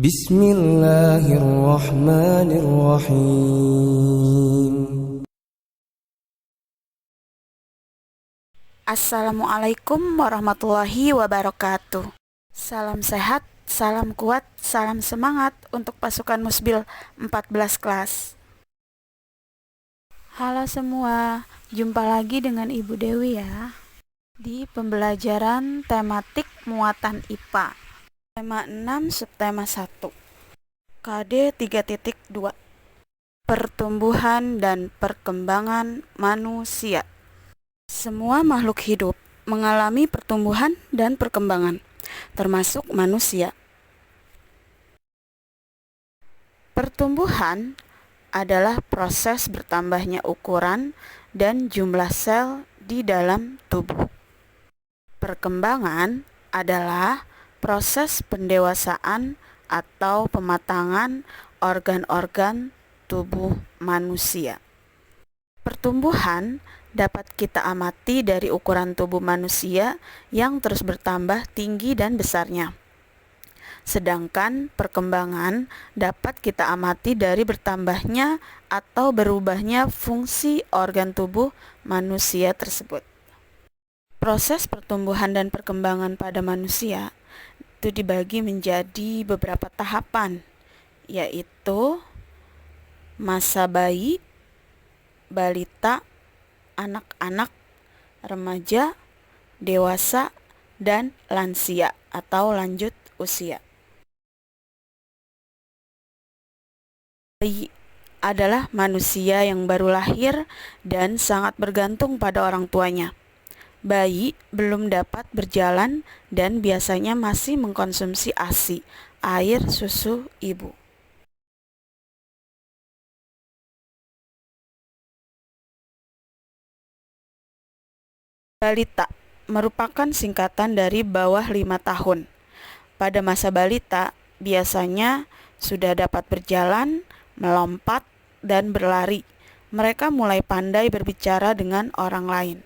Bismillahirrahmanirrahim. Assalamualaikum warahmatullahi wabarakatuh. Salam sehat, salam kuat, salam semangat untuk pasukan Musbil 14 kelas. Halo semua, jumpa lagi dengan Ibu Dewi ya di pembelajaran tematik muatan IPA. Tema 6 subtema 1. KD 3.2. Pertumbuhan dan perkembangan manusia. Semua makhluk hidup mengalami pertumbuhan dan perkembangan, termasuk manusia. Pertumbuhan adalah proses bertambahnya ukuran dan jumlah sel di dalam tubuh. Perkembangan adalah proses pendewasaan atau pematangan organ-organ tubuh manusia. Pertumbuhan dapat kita amati dari ukuran tubuh manusia yang terus bertambah tinggi dan besarnya. Sedangkan perkembangan dapat kita amati dari bertambahnya atau berubahnya fungsi organ tubuh manusia tersebut. Proses pertumbuhan dan perkembangan pada manusia itu dibagi menjadi beberapa tahapan, yaitu masa bayi, balita, anak-anak, remaja, dewasa, dan lansia atau lanjut usia. Bayi adalah manusia yang baru lahir dan sangat bergantung pada orang tuanya. Bayi belum dapat berjalan dan biasanya masih mengkonsumsi ASI, air susu ibu. Balita merupakan singkatan dari bawah 5 tahun. Pada masa balita, biasanya sudah dapat berjalan, melompat, dan berlari. Mereka mulai pandai berbicara dengan orang lain.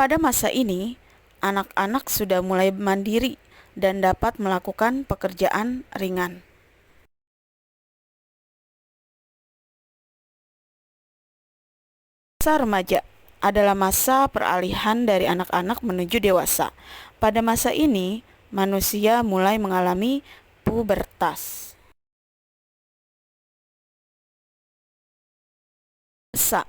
Pada masa ini, anak-anak sudah mulai mandiri dan dapat melakukan pekerjaan ringan. Masa remaja adalah masa peralihan dari anak-anak menuju dewasa. Pada masa ini, manusia mulai mengalami pubertas. Dewasa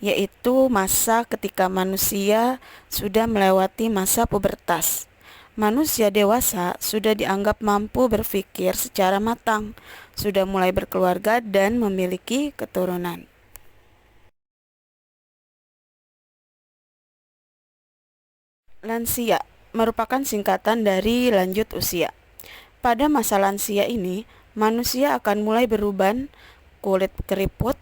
yaitu masa ketika manusia sudah melewati masa pubertas. Manusia dewasa sudah dianggap mampu berpikir secara matang, sudah mulai berkeluarga dan memiliki keturunan. Lansia merupakan singkatan dari lanjut usia. Pada masa lansia ini, manusia akan mulai beruban, kulit keriput,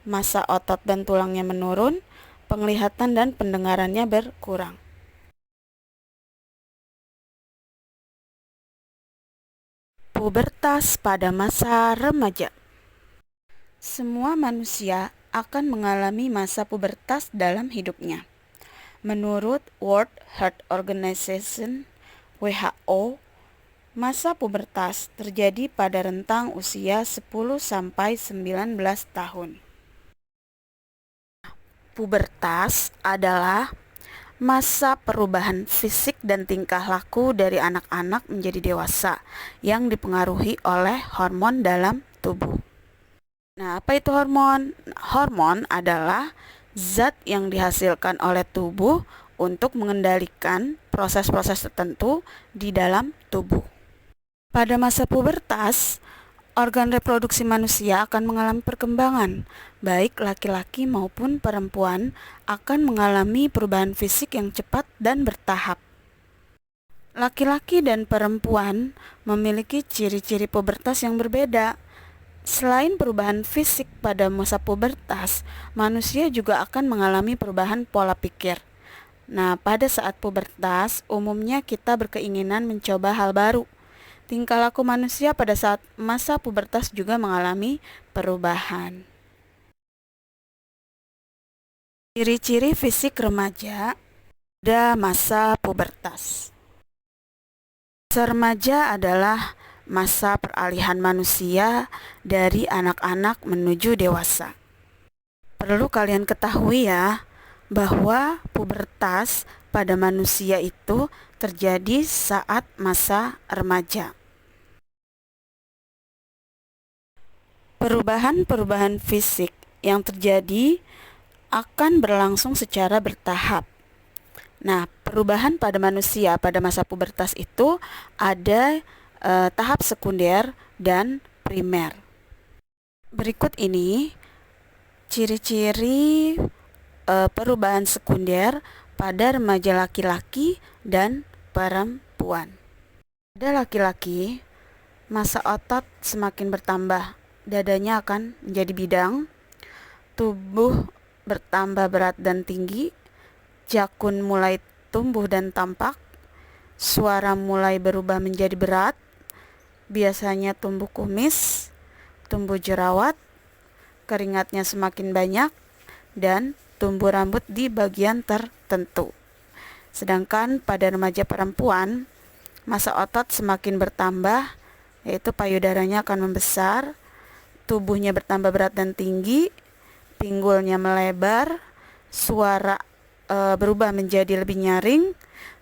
massa otot dan tulangnya menurun, penglihatan dan pendengarannya berkurang. Pubertas pada masa remaja. Semua manusia akan mengalami masa pubertas dalam hidupnya. Menurut World Health Organization (WHO), masa pubertas terjadi pada rentang usia 10 sampai 19 tahun. Pubertas adalah masa perubahan fisik dan tingkah laku dari anak-anak menjadi dewasa yang dipengaruhi oleh hormon dalam tubuh. Nah, apa itu hormon? Hormon adalah zat yang dihasilkan oleh tubuh untuk mengendalikan proses-proses tertentu di dalam tubuh. Pada masa pubertas, organ reproduksi manusia akan mengalami perkembangan, baik laki-laki maupun perempuan akan mengalami perubahan fisik yang cepat dan bertahap. Laki-laki dan perempuan memiliki ciri-ciri pubertas yang berbeda. Selain perubahan fisik pada masa pubertas, manusia juga akan mengalami perubahan pola pikir. Nah, pada saat pubertas, umumnya kita berkeinginan mencoba hal baru. Tingkah laku manusia pada saat masa pubertas juga mengalami perubahan. Ciri-ciri fisik remaja pada masa pubertas. Masa remaja adalah masa peralihan manusia dari anak-anak menuju dewasa. Perlu kalian ketahui ya, bahwa pubertas pada manusia itu terjadi saat masa remaja. Perubahan-perubahan fisik yang terjadi akan berlangsung secara bertahap. Nah, perubahan pada manusia pada masa pubertas itu ada tahap sekunder dan primer. Berikut ini ciri-ciri perubahan sekunder pada remaja laki-laki dan perempuan. Pada laki-laki, massa otot semakin bertambah, dadanya akan menjadi bidang, tubuh bertambah berat dan tinggi, jakun mulai tumbuh dan tampak, suara mulai berubah menjadi berat, biasanya tumbuh kumis, tumbuh jerawat, keringatnya semakin banyak, dan tumbuh rambut di bagian tertentu. Sedangkan pada remaja perempuan, massa otot semakin bertambah, yaitu payudaranya akan membesar, tubuhnya bertambah berat dan tinggi, pinggulnya melebar, suara berubah menjadi lebih nyaring,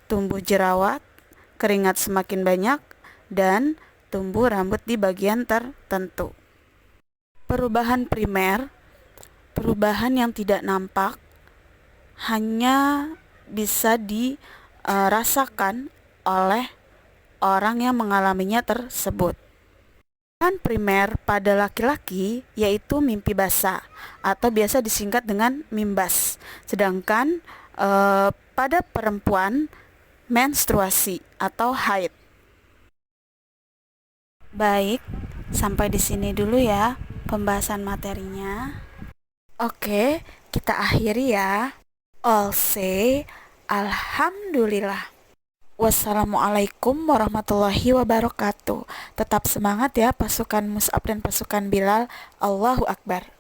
tumbuh jerawat, keringat semakin banyak, dan tumbuh rambut di bagian tertentu. Perubahan primer, perubahan yang tidak nampak, hanya bisa dirasakan oleh orang yang mengalaminya tersebut. Perubahan primer pada laki-laki yaitu mimpi basah atau biasa disingkat dengan mimbas. Sedangkan pada perempuan menstruasi atau haid. Baik, sampai di sini dulu ya pembahasan materinya. Oke, kita akhiri ya. All say alhamdulillah. Wassalamualaikum warahmatullahi wabarakatuh. Tetap semangat ya pasukan Mus'ab dan pasukan Bilal. Allahu Akbar.